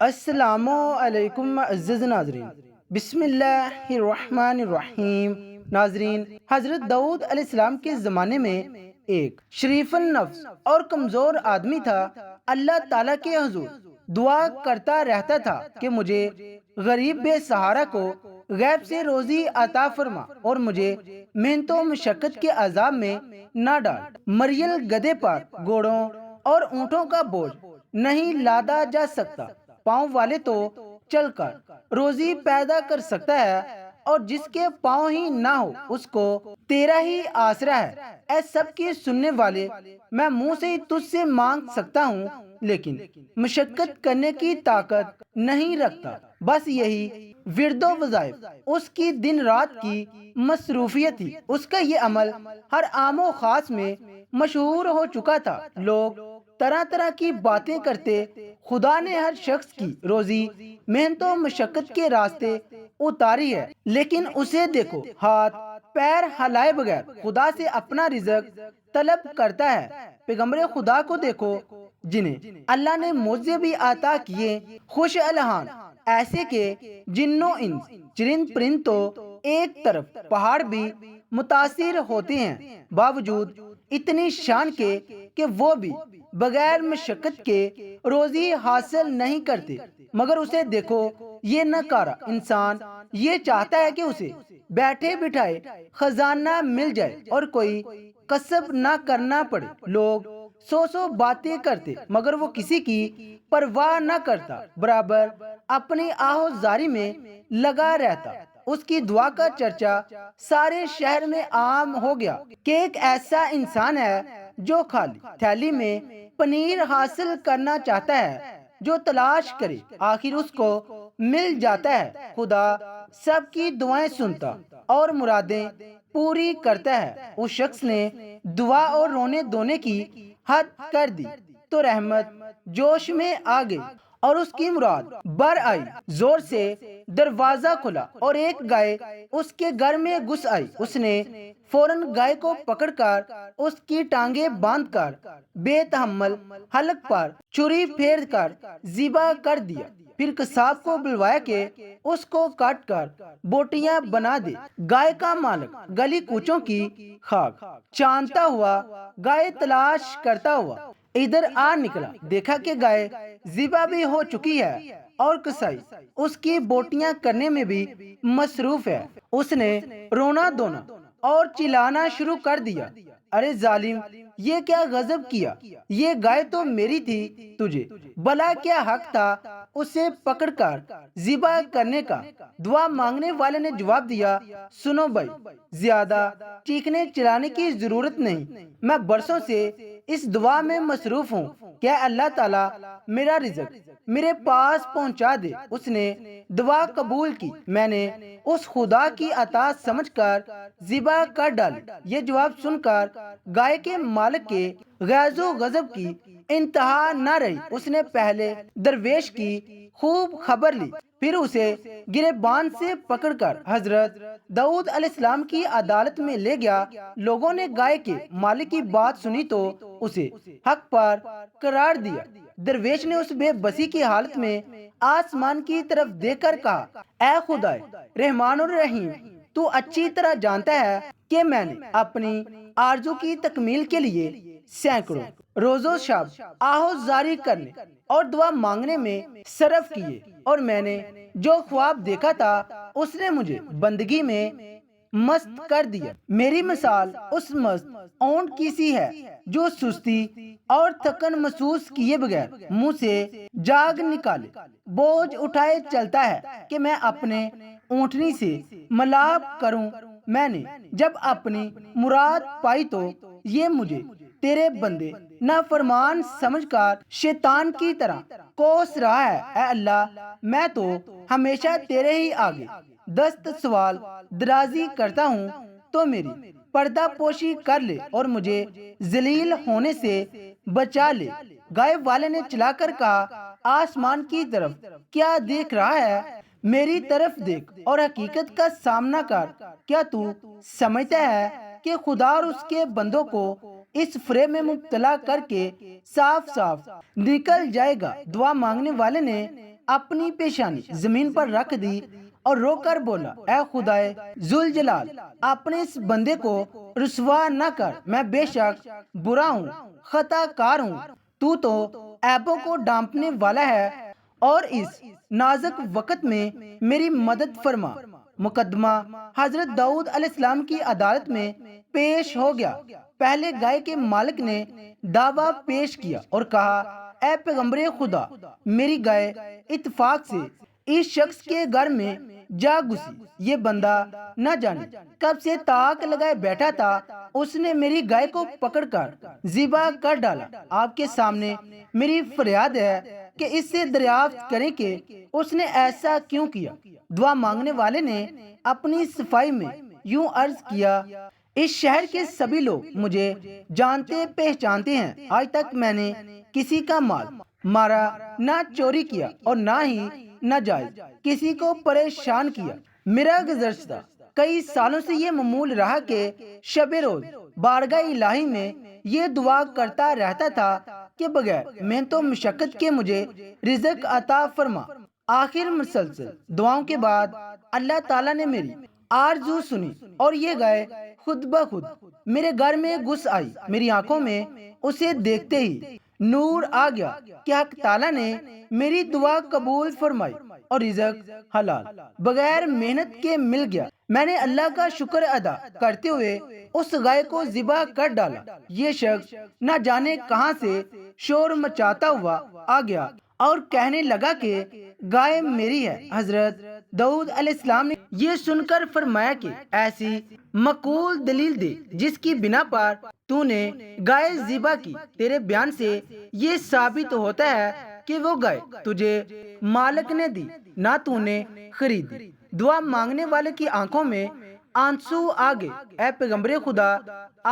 السلام علیکم معزز ناظرین، بسم اللہ الرحمن الرحیم۔ ناظرین، حضرت داؤد علیہ السلام کے زمانے میں ایک شریف النفس اور کمزور آدمی تھا۔ اللہ تعالیٰ کے حضور دعا کرتا رہتا تھا کہ مجھے غریب بے سہارا کو غیب سے روزی عطا فرما اور مجھے محنت و مشقت کے عذاب میں نہ ڈال۔ مریل گدھے پر گھوڑوں اور اونٹوں کا بوجھ نہیں لادا جا سکتا، پاؤں والے تو چل کر روزی پیدا کر سکتا ہے، اور جس کے پاؤں ہی نہ ہو اس کو تیرا ہی آسرا ہے۔ اے سب کے سننے والے، میں منہ سے ہی تجھ سے مانگ سکتا ہوں، لیکن مشقت کرنے کی طاقت نہیں رکھتا۔ بس یہی ورد و وظائف اس کی دن رات کی مصروفیت تھی۔ اس کا یہ عمل ہر عام و خاص میں مشہور ہو چکا تھا۔ لوگ طرح طرح کی باتیں کرتے، خدا نے ہر شخص کی روزی محنت و مشقت کے راستے اتاری ہے، لیکن اسے دیکھو ہاتھ پیر ہلائے بغیر خدا سے اپنا رزق طلب کرتا ہے۔ پیغمبر خدا کو دیکھو جنہیں اللہ نے معجزے بھی عطا کیے، خوش الحان ایسے کہ جن و انس چرند پرند تو ایک طرف پہاڑ بھی متاثر ہوتے ہیں، باوجود اتنی شان کے کہ وہ بھی بغیر مشقت کے روزی حاصل نہیں کرتے۔ مگر اسے دیکھو، یہ ناکارہ انسان یہ چاہتا ہے کہ اسے بیٹھے بٹھائے خزانہ مل جائے اور کوئی کسب نہ کرنا پڑے۔ لوگ سو باتیں کرتے، مگر وہ کسی کی پرواہ نہ کرتا، برابر اپنی آہوزاری میں لگا رہتا۔ اس کی دعا کا چرچا سارے شہر میں عام ہو گیا کہ ایک ایسا انسان ہے جو خالی تھیلی میں پنیر حاصل کرنا چاہتا ہے، جو تلاش کرے آخر اس کو مل جاتا ہے۔ خدا سب کی دعائیں سنتا اور مرادیں پوری کرتا ہے۔ اس شخص نے دعا اور رونے دھونے کی حد کر دی تو رحمت جوش میں آ گئی اور اس کی مراد بر آئی۔ زور سے دروازہ کھلا اور ایک گائے اس کے گھر میں گھس آئی۔ اس نے فوراً گائے کو پکڑ کر اس کی ٹانگیں باندھ کر بے تحمل حلق پر چھری پھیر کر ذبح کر دیا۔ پھر قصاب کو بلوایا کہ اس کو کاٹ کر بوٹیاں بنا دے۔ گائے کا مالک گلی کوچوں کی خاک چاندتا ہوا گائے تلاش کرتا ہوا ادھر آ نکلا، دیکھا کہ گائے ذبح بھی ہو چکی ہے اور قصائی اس کی بوٹیاں کرنے میں بھی مصروف ہے۔ اس نے رونا دھونا اور چلانا شروع کر دیا، ارے ظالم، یہ کیا غضب کیا، یہ گائے تو میری تھی، تجھے بلا کیا حق تھا اسے پکڑ کر ذبح کرنے کا۔ دعا مانگنے والے نے جواب دیا، سنو بھائی، زیادہ چیخنے چلانے کی ضرورت نہیں، میں برسوں سے اس دعا میں مصروف ہوں کہ اللہ تعالیٰ میرا رزق میرے پاس پہنچا دے۔ اس نے دعا قبول کی، میں نے اس خدا کی عطا سمجھ کر ذبح کر ڈالی۔ یہ جواب سن کر گائے کے مالک کے غیظ و غضب کی انتہا نہ رہی۔ اس نے پہلے درویش کی خوب خبر لی، پھر اسے گریبان سے پکڑ کر حضرت داؤد علیہ السلام کی عدالت میں لے گیا۔ لوگوں نے گائے کے مالک کی بات سنی تو اسے حق پر قرار دیا۔ درویش نے اس بے بسی کی حالت میں آسمان کی طرف دیکھ کر کہا، اے خدائے رحمان الرحیم، تو اچھی طرح جانتا ہے کہ میں نے اپنی آرزو کی تکمیل کے لیے سینکڑوں روز و شب آہوزاری کرنے اور دعا مانگنے میں صرف کیے، اور میں نے جو خواب دیکھا تھا اس نے مجھے بندگی میں مست کر دیا۔ میری مثال اس مست اونٹ کی سی ہے جو سستی اور تھکن محسوس کیے بغیر منہ سے جاگ نکالے بوجھ اٹھائے چلتا ہے کہ میں اپنے اونٹنی سے ملاب کروں۔ میں نے جب اپنی مراد پائی تو یہ مجھے تیرے بندے نافرمان سمجھ کر شیطان کی طرح کوس رہا ہے۔ اے اللہ، میں تو ہمیشہ تیرے ہی آگے دست سوال درازی کرتا ہوں، تو میری پردہ پوشی کر لے اور مجھے ذلیل ہونے سے بچا لے۔ گائے والے نے چلا کر کہا، آسمان کی طرف کیا دیکھ رہا ہے، میری طرف دیکھ اور حقیقت کا سامنا کر۔ کیا تو سمجھتا ہے کہ خدا اور اس کے بندوں کو اس فریب میں مبتلا کر کے صاف صاف نکل جائے گا؟ دعا مانگنے والے نے اپنی پیشانی زمین پر رکھ دی اور رو کر بولا، اے خدائے ذوالجلال، اپنے اس بندے کو رسوا نہ کر، میں بے شک برا ہوں، خطا کار ہوں، تو عیبوں کو ڈھانپنے والا ہے، اور اس نازک وقت میں میری مدد فرما۔ مقدمہ حضرت داؤد علیہ السلام کی عدالت میں پیش ہو گیا۔ پہلے گائے کے مالک نے دعویٰ پیش کیا اور کہا، اے پیغمبر خدا، میری گائے اتفاق سے اس شخص کے گھر میں جا گھسی، یہ بندہ نہ جانے کب سے تاک لگائے بیٹھا تھا، اس نے میری گائے کو پکڑ کر ذبح کر ڈالا۔ آپ کے سامنے میری فریاد ہے کہ اس سے دریافت کریں کہ اس نے ایسا کیوں کیا۔ دعا مانگنے والے نے اپنی صفائی میں یوں عرض کیا، اس شہر کے سبھی لوگ مجھے جانتے پہچانتے ہیں، آج تک میں نے کسی کا مال مارا نہ چوری کیا اور نہ ہی ناجائز کسی کو پریشان کیا۔ میرا گزشتہ کئی سالوں سے یہ معمول رہا کہ شب روز بارگاہ الہی میں یہ دعا کرتا رہتا تھا کہ بغیر محنت و مشقت کے مجھے رزق عطا فرما۔ آخر مسلسل دعاؤں کے بعد اللہ تعالیٰ نے میری آرزو سنی اور یہ گائے خود بخود میرے گھر میں گھس آئی۔ میری آنکھوں میں اسے دیکھتے ہی نور آ گیا کہ حق تعالیٰ نے میری دعا قبول فرمائی اور رزق حلال بغیر محنت کے مل گیا۔ میں نے اللہ کا شکر ادا کرتے ہوئے اس گائے کو ذبح کر ڈالا۔ یہ شخص نہ جانے کہاں سے شور مچاتا ہوا آ گیا اور کہنے لگا کہ گائے میری ہے۔ حضرت داؤد علیہ السلام نے یہ سن کر فرمایا کہ ایسی معقول دلیل دے جس کی بنا پر تو نے گائے ذبح کی۔ تیرے بیان سے یہ ثابت ہوتا ہے کہ وہ گائے تجھے مالک نے دی، نہ تو نے خریدی۔ دعا مانگنے والے کی آنکھوں میں آنسو آ گئے۔ اے پیغمبر خدا،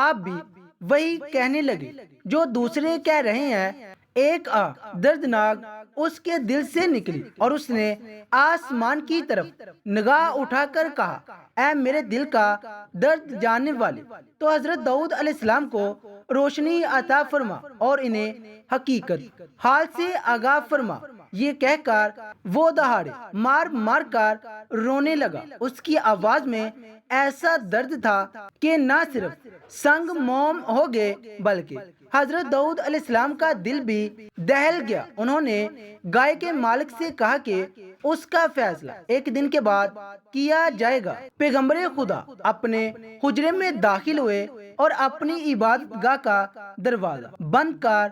آپ بھی وہی کہنے لگے جو دوسرے کہہ رہے ہیں۔ ایک آہ دردناک اس کے دل سے نکلی اور اس نے آسمان کی طرف نگاہ اٹھا کر کہا، اے میرے دل کا درد جاننے والے، تو حضرت داؤد علیہ السلام کو روشنی عطا فرما اور انہیں حقیقت حال سے آگاہ فرما۔ یہ کہہ کر وہ دہاڑے مار مار کر رونے لگا۔ اس کی آواز میں ایسا درد تھا کہ نہ صرف سنگ موم ہو گئے بلکہ حضرت داؤد علیہ السلام کا دل بھی دہل گیا۔ انہوں نے گائے کے مالک سے کہا کہ اس کا فیصلہ ایک دن کے بعد کیا جائے گا۔ پیغمبر خدا اپنے حجرے میں داخل ہوئے اور اپنی عبادت گاہ کا دروازہ بند کر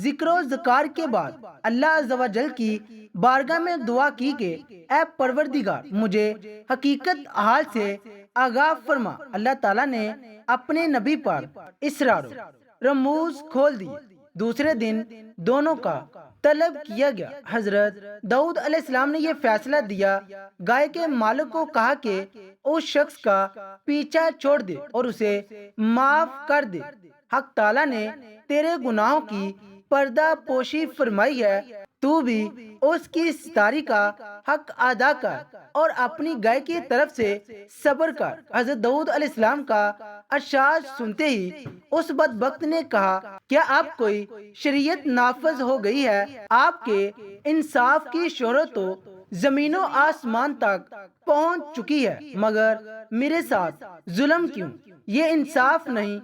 ذکر و ذکار کے بعد اللہ عز و جل کی بارگاہ میں دعا کی کہ اے پروردگار، مجھے حقیقت حال سے آگاہ فرما۔ اللہ تعالیٰ نے اپنے نبی پر اسرار و رموز کھول دیے۔ دوسرے دن دونوں کا طلب کیا گیا۔ حضرت داؤد علیہ السلام نے یہ فیصلہ دیا، گائے کے مالک کو کہا کہ اس شخص کا پیچھا چھوڑ دے اور اسے معاف کر دے۔ حق تعالیٰ نے تیرے گناہوں کی پردہ پوشی فرمائی ہے، تو بھی اس کی ستاری کا حق ادا کر اور اپنی گائے کی طرف سے صبر کر۔ حضرت داؤد علیہ السلام کا ارشاد سنتے ہی اس بدبخت نے کہا، کیا آپ کوئی شریعت نافذ ہو گئی ہے؟ آپ کے انصاف کی شہرت تو زمین و آسمان تک پہنچ چکی ہے، مگر میرے ساتھ ظلم کیوں؟ یہ انصاف نہیں،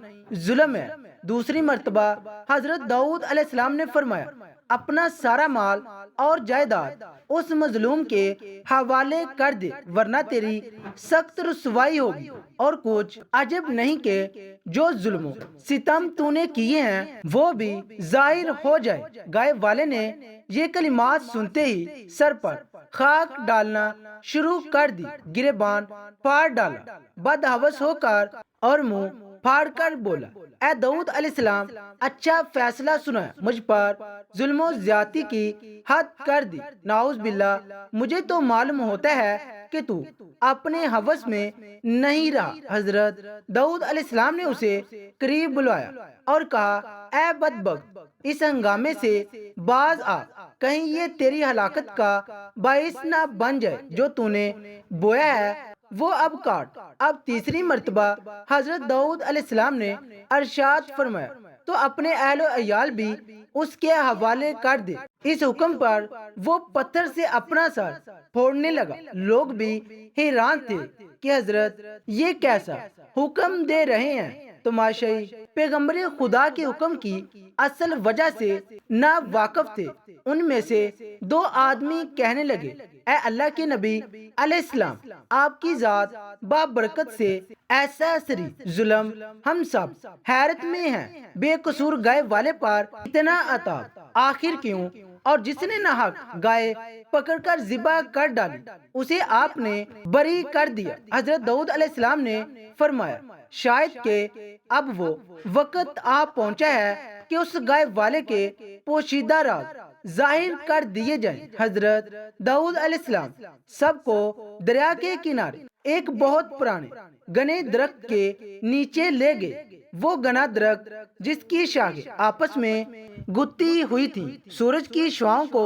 ظلم ہے۔ دوسری مرتبہ حضرت داؤد علیہ السلام نے فرمایا، اپنا سارا مال اور جائیداد اس مظلوم کے حوالے کر دے ورنہ تیری سخت رسوائی ہوگی، اور کچھ عجب نہیں کہ جو ظلم و ستم تو نے کیے ہیں وہ بھی ظاہر ہو جائے۔ گائے والے نے یہ کلمات سنتے ہی سر پر خاک ڈالنا شروع کر دی، گریبان پھاڑ ڈالا، بدحوث ہو کر اور منہ پھاڑ کر بولا، اے داؤد علیہ السلام، اچھا فیصلہ سنایا، مجھ پر ظلم و زیادتی کی حد کر دی۔ نعوذ باللہ، مجھے تو معلوم ہوتا ہے کہ تو اپنے ہوس میں نہیں رہا۔ حضرت داؤد علیہ السلام نے اسے قریب بلایا اور کہا، اے بدبخت، اس ہنگامے سے باز آ، کہیں یہ تیری ہلاکت کا باعث نہ بن جائے، جو تو نے بویا ہے وہ اب کاٹ۔ اب تیسری مرتبہ حضرت داؤد علیہ السلام نے ارشاد فرمایا تو اپنے اہل و عیال بھی اس کے حوالے کر دے۔ اس حکم پر وہ پتھر سے اپنا سر پھوڑنے لگا۔ لوگ بھی حیران تھے کہ حضرت یہ کیسا حکم دے رہے ہیں۔ تماشائی پیغمبر خدا کے حکم کی اصل وجہ سے نا واقف تھے۔ ان میں سے دو آدمی کہنے لگے، اے اللہ کے نبی علیہ السلام، آپ کی ذات بابرکت سے ایسا سری ظلم، ہم سب حیرت میں ہیں۔ بے قصور گائے والے پر اتنا عطاب آخر کیوں؟ اور جس نے ناحق گائے پکڑ کر ذبح کر ڈالی اسے آپ نے بری کر دیا۔ حضرت داؤد علیہ السلام نے فرمایا، شاید کہ اب وہ وقت آ پہنچا ہے کہ اس گائے والے کے پوشیدہ راز ظاہر کر دیے جائیں۔ حضرت داؤد علیہ السلام سب کو دریا کے کنارے ایک بہت پرانے گنے درخت کے نیچے لے گئے۔ وہ گنا درخت جس کی شاخیں آپس میں گتھی ہوئی تھی، سورج کی شعاؤں کو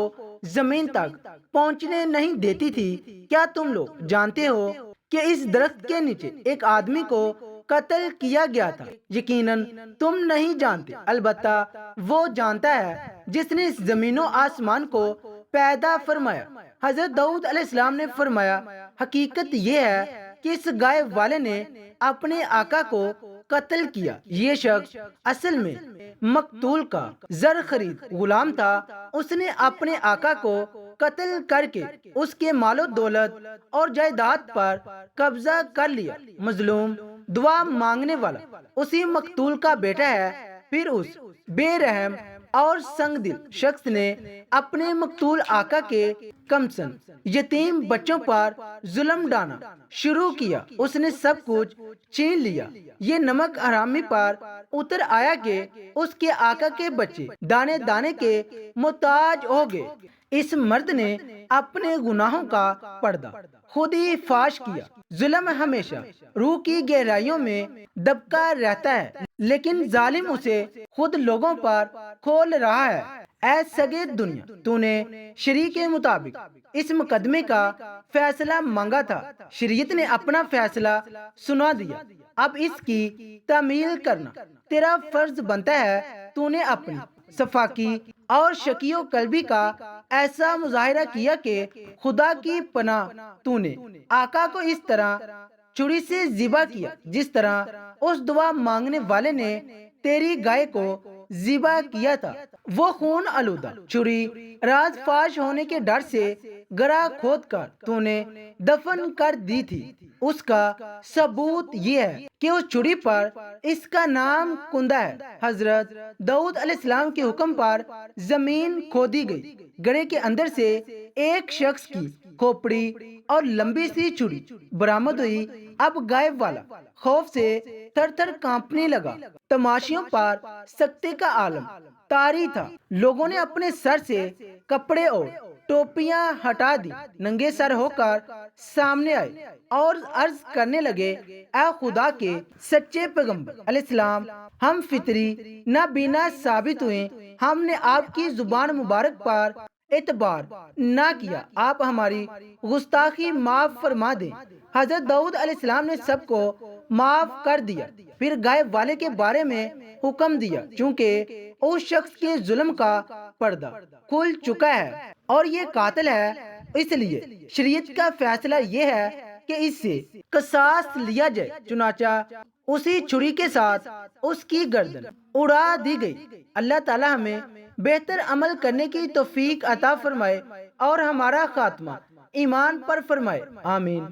زمین تک پہنچنے نہیں دیتی تھی۔ کیا تم لوگ جانتے ہو کہ اس درخت کے نیچے ایک آدمی کو قتل کیا گیا تھا؟ یقیناً تم نہیں جانتے، البتہ وہ جانتا ہے جس نے اس زمین و آسمان کو پیدا فرمایا۔ حضرت داؤد علیہ السلام نے فرمایا، حقیقت یہ ہے کہ اس گائے والے نے اپنے آقا کو قتل کیا۔ یہ شخص اصل میں مقتول کا زر خرید غلام تھا۔ اس نے اپنے آقا کو قتل کر کے اس کے مال و دولت اور جائیداد پر قبضہ کر لیا۔ مظلوم دعا مانگنے والا اسی مقتول کا بیٹا ہے۔ پھر اس بے رحم اور سنگ دل شخص نے اپنے مقتول آقا کے کمسن یتیم بچوں پر ظلم ڈھانا شروع کیا۔ اس نے سب کچھ چھین لیا۔ یہ نمک حرامی پر اتر آیا کہ اس کے آقا کے بچے دانے دانے کے محتاج ہو گئے۔ اس مرد نے اپنے گناہوں کا پردہ خود ہی فاش کیا۔ ظلم ہمیشہ روح کی گہرائیوں میں دبکا رہتا ہے، لیکن ظالم اسے خود لوگوں پر کھول رہا ہے۔ اے سگے دنیا، تو نے شریع کے مطابق اس مقدمے کا فیصلہ مانگا تھا، شریعت نے اپنا فیصلہ سنا دیا، اب اس کی تعمیل کرنا تیرا فرض بنتا ہے۔ تو نے اپنی صفاقی اور شکی و قلبی کا ایسا مظاہرہ کیا کہ خدا کی پناہ تو نے آقا کو اس طرح چھری سے ذبح کیا جس طرح اس دعا مانگنے والے نے تیری گائے کو ذبح کیا تھا۔ وہ خون آلودہ چھری راز فاش ہونے کے ڈر سے گرہ کھود کر تو نے دفن کر دی تھی۔ اس کا ثبوت یہ ہے کہ اس چھری پر اس کا نام کندہ ہے۔ حضرت داؤد علیہ السلام کے حکم پر زمین کھودی گئی۔ گڑھے کے اندر سے ایک شخص کی کھوپڑی اور لمبی سی چھری برآمد ہوئی۔ اب گائے والا خوف سے تھر تھر کانپنے لگا۔ تماشیوں پر سکتے کا عالم طاری تھا۔ لوگوں نے اپنے سر سے کپڑے اور ٹوپیاں ہٹا دی، ننگے سر ہو کر سامنے آئے اور عرض کرنے لگے، اے خدا کے سچے پیغمبر علیہ السلام، ہم فطری نابینا ثابت ہوئے، ہم نے آپ کی زبان مبارک پر اعتبار نہ کیا، آپ ہماری گستاخی معاف فرما دیں۔ حضرت داؤد علیہ السلام نے سب کو معاف کر دیا، پھر گائے والے کے بارے میں حکم دیا، چونکہ اس شخص کے ظلم کا پردہ کھل چکا ہے اور یہ قاتل ہے، اس لیے شریعت کا فیصلہ یہ ہے کہ اس سے قصاص لیا جائے۔ چنانچہ اسی چھری کے ساتھ اس کی گردن اڑا دی گئی۔ اللہ تعالی ہمیں بہتر عمل کرنے کی توفیق عطا فرمائے اور ہمارا خاتمہ ایمان پر فرمائے، آمین۔